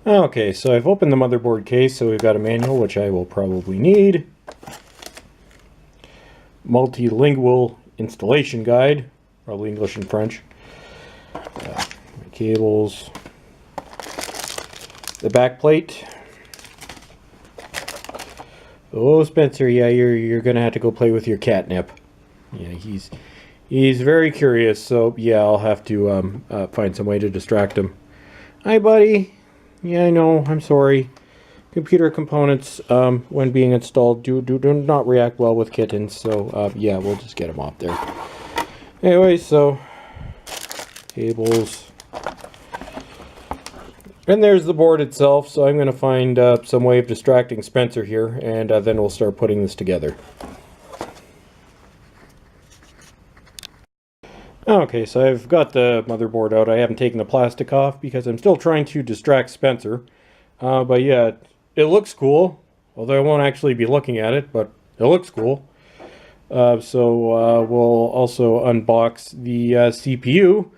Okay, so I've opened the motherboard case, so we've got a manual, which I will probably need. Multilingual installation guide, probably English and French. My cables. The back plate. Oh, Spencer, yeah, you're gonna have to go play with your catnip. Yeah, he's very curious, so yeah, I'll have to find some way to distract him. Hi, buddy. Yeah, I know. I'm sorry. Computer components, when being installed, do not react well with kittens. So yeah, we'll just get them off there. Anyway, so cables. And there's the board itself, so I'm going to find some way of distracting Spencer here, and then we'll start putting this together. Okay, so I've got the motherboard out. I haven't taken the plastic off because I'm still trying to distract Spencer. But yeah, it looks cool, although I won't actually be looking at it, but it looks cool. So we'll also unbox the CPU.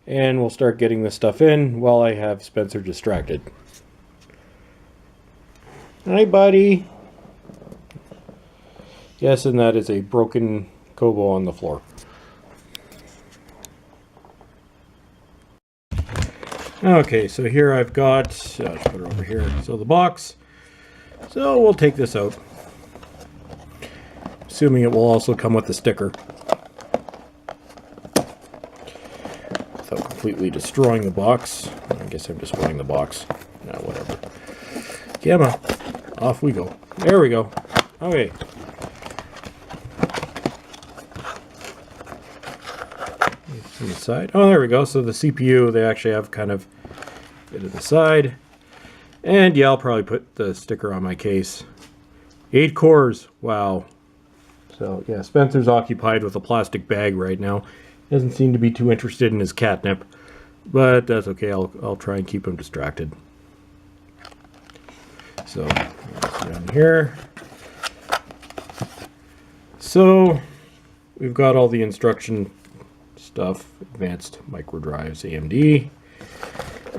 And we'll start getting this stuff in while I have Spencer distracted. Hi, buddy. Yes, and that is a broken Kobo on the floor. Okay, so here I've got, let's put it over here. So the box. So we'll take this out. Assuming it will also come with a sticker. Completely destroying the box. I guess I'm destroying the box. No, whatever. Gamma. Off we go. There we go. Okay. On the side. Oh, there we go. So the CPU, they actually have kind of it to the side. And yeah, I'll probably put the sticker on my case. 8 cores. Wow. So yeah, Spencer's occupied with a plastic bag right now. Doesn't seem to be too interested in his catnip, but that's okay. I'll try and keep him distracted. So down here. So we've got all the instruction stuff, advanced micro drives, AMD,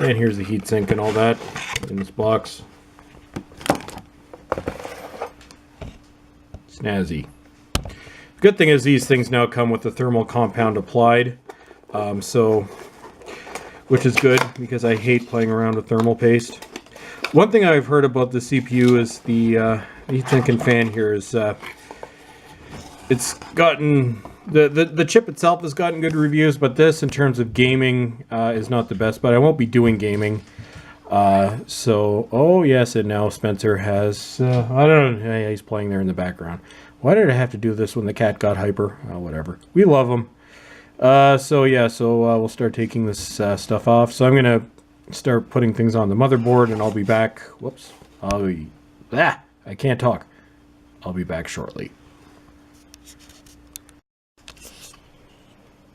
and here's the heatsink and all that in this box. Snazzy. The good thing is these things now come with the thermal compound applied, which is good because I hate playing around with thermal paste. One thing I've heard about the CPU is the heatsink and fan here is it's gotten the chip itself has gotten good reviews, but this in terms of gaming is not the best. But I won't be doing gaming. So oh yes, and now Spencer has I don't know. Yeah, he's playing there in the background. Why did I have to do this when the cat got hyper? Oh, whatever. We love him. So yeah, we'll start taking this stuff off. So I'm gonna start putting things on the motherboard, and I'll be back. Whoops. I can't talk. I'll be back shortly.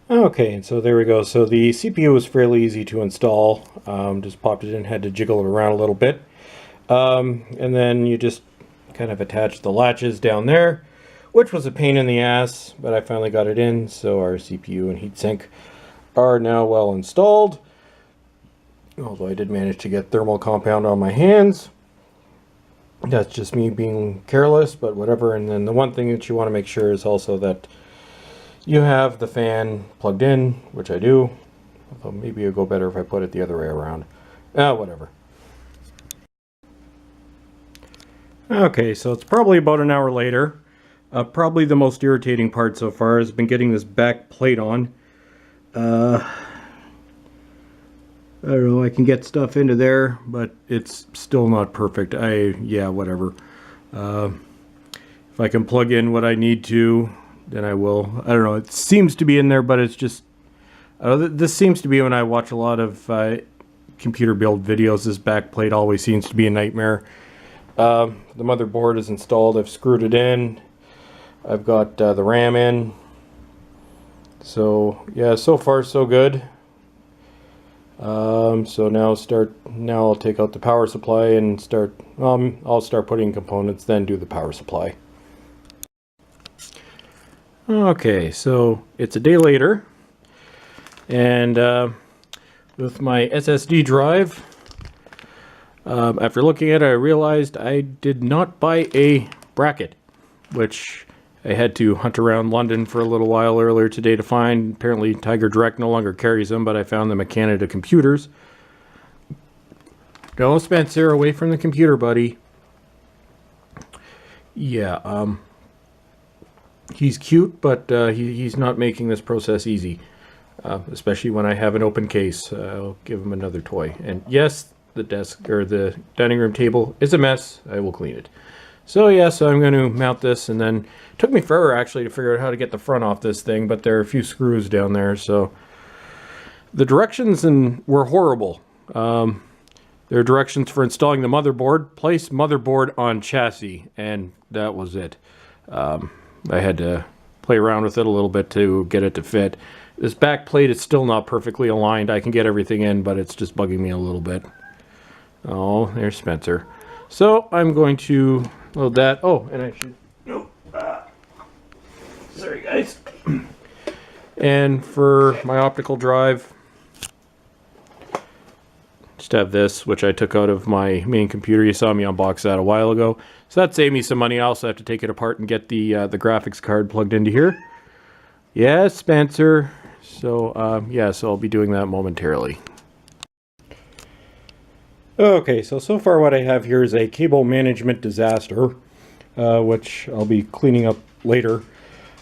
Okay, and so there we go. So the CPU was fairly easy to install. Just popped it in, had to jiggle it around a little bit. And then you just kind of attach the latches down there, which was a pain in the ass, but I finally got it in. So our CPU and heatsink are now well installed. Although I did manage to get thermal compound on my hands. That's just me being careless, but whatever. And then the one thing that you want to make sure is also that you have the fan plugged in, which I do. Although maybe it'll go better if I put it the other way around. Whatever. Okay, so it's probably about an hour later. Probably the most irritating part so far has been getting this back plate on. I don't know, I can get stuff into there, but it's still not perfect. Yeah, whatever. If I can plug in what I need to, then I will. I don't know, it seems to be in there, but it's just... this seems to be when I watch a lot of computer build videos, this back plate always seems to be a nightmare. The motherboard is installed, I've screwed it in. I've got the RAM in. So yeah, so far so good. So now I'll take out the power supply and start, I'll start putting components, then do the power supply. Okay, so it's a day later, and with my SSD drive, After looking at it, I realized I did not buy a bracket, which I had to hunt around London for a little while earlier today to find. Apparently Tiger Direct no longer carries them, but I found them at Canada Computers. No, Spencer, away from the computer, buddy. Yeah, he's cute, but he's not making this process easy. Especially when I have an open case. I'll give him another toy. And yes, the desk or the dining room table is a mess. I will clean it. So yeah, so I'm going to mount this, and then it took me forever actually to figure out how to get the front off this thing, but there are a few screws down there. So the directions were horrible. There are directions for installing the motherboard. Place motherboard on chassis, and that was it. I had to play around with it a little bit to get it to fit. This back plate is still not perfectly aligned. I can get everything in, but it's just bugging me a little bit. Oh, there's Spencer. So I'm going to load that. Oh, and I should... No. Sorry, guys. And for my optical drive, just have this, which I took out of my main computer. You saw me unbox that a while ago. So that saved me some money. I also have to take it apart and get the graphics card plugged into here. Yes, Spencer. So, yeah, so I'll be doing that momentarily. Okay, so far what I have here is a cable management disaster, which I'll be cleaning up later.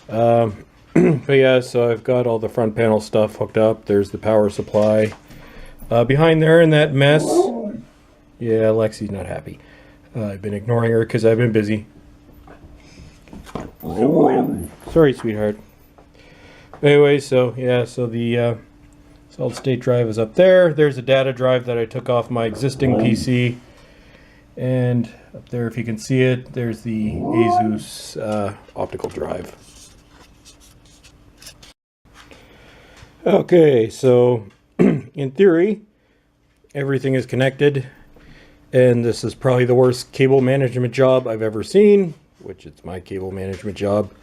But yeah, so I've got all the front panel stuff hooked up. There's the power supply. Behind there in that mess, yeah, Lexi's not happy. I've been ignoring her because I've been busy. Sorry, sweetheart. Anyway, so yeah, so the solid state drive is up there. There's a data drive that I took off my existing PC. And up there, if you can see it, there's the Asus optical drive. Okay, so in theory, everything is connected, and this is probably the worst cable management job I've ever seen, which it's my cable management job.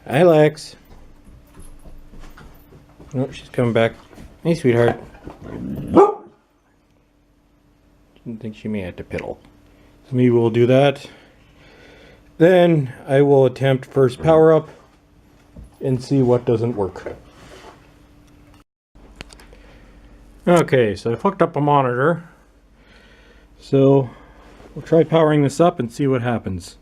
Hi, Lex. Oh, she's coming back. Hey, sweetheart. Didn't think she may have to piddle. So maybe we'll do that. Then I will attempt first power up and see what doesn't work. Okay, so I've hooked up a monitor. So we'll try powering this up and see what happens.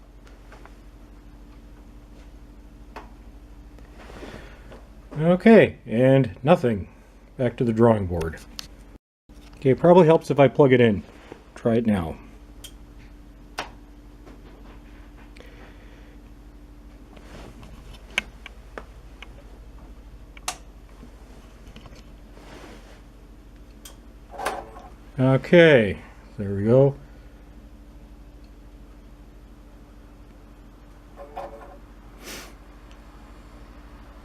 Okay, and nothing. Back to the drawing board. Okay, it probably helps if I plug it in. Try it now. Okay, there we go.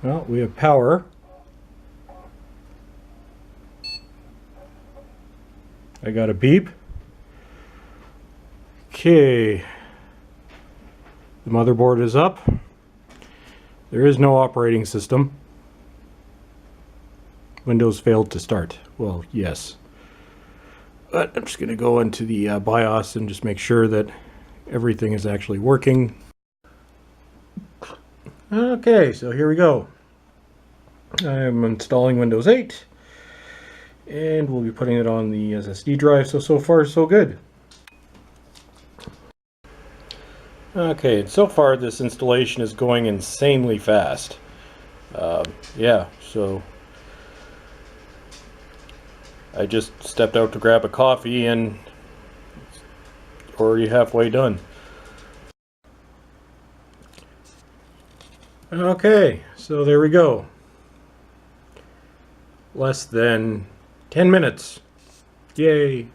Well, we have power. I got a beep. Okay. The motherboard is up. There is no operating system. Windows failed to start. Well, yes. But I'm just going to go into the BIOS and just make sure that everything is actually working. Okay, so here we go. I'm installing Windows 8, and we'll be putting it on the SSD drive. So far, so good. Okay, and so far this installation is going insanely fast. Yeah, so I just stepped out to grab a coffee and it's already halfway done. Okay, so there we go. Less than 10 minutes. Yay!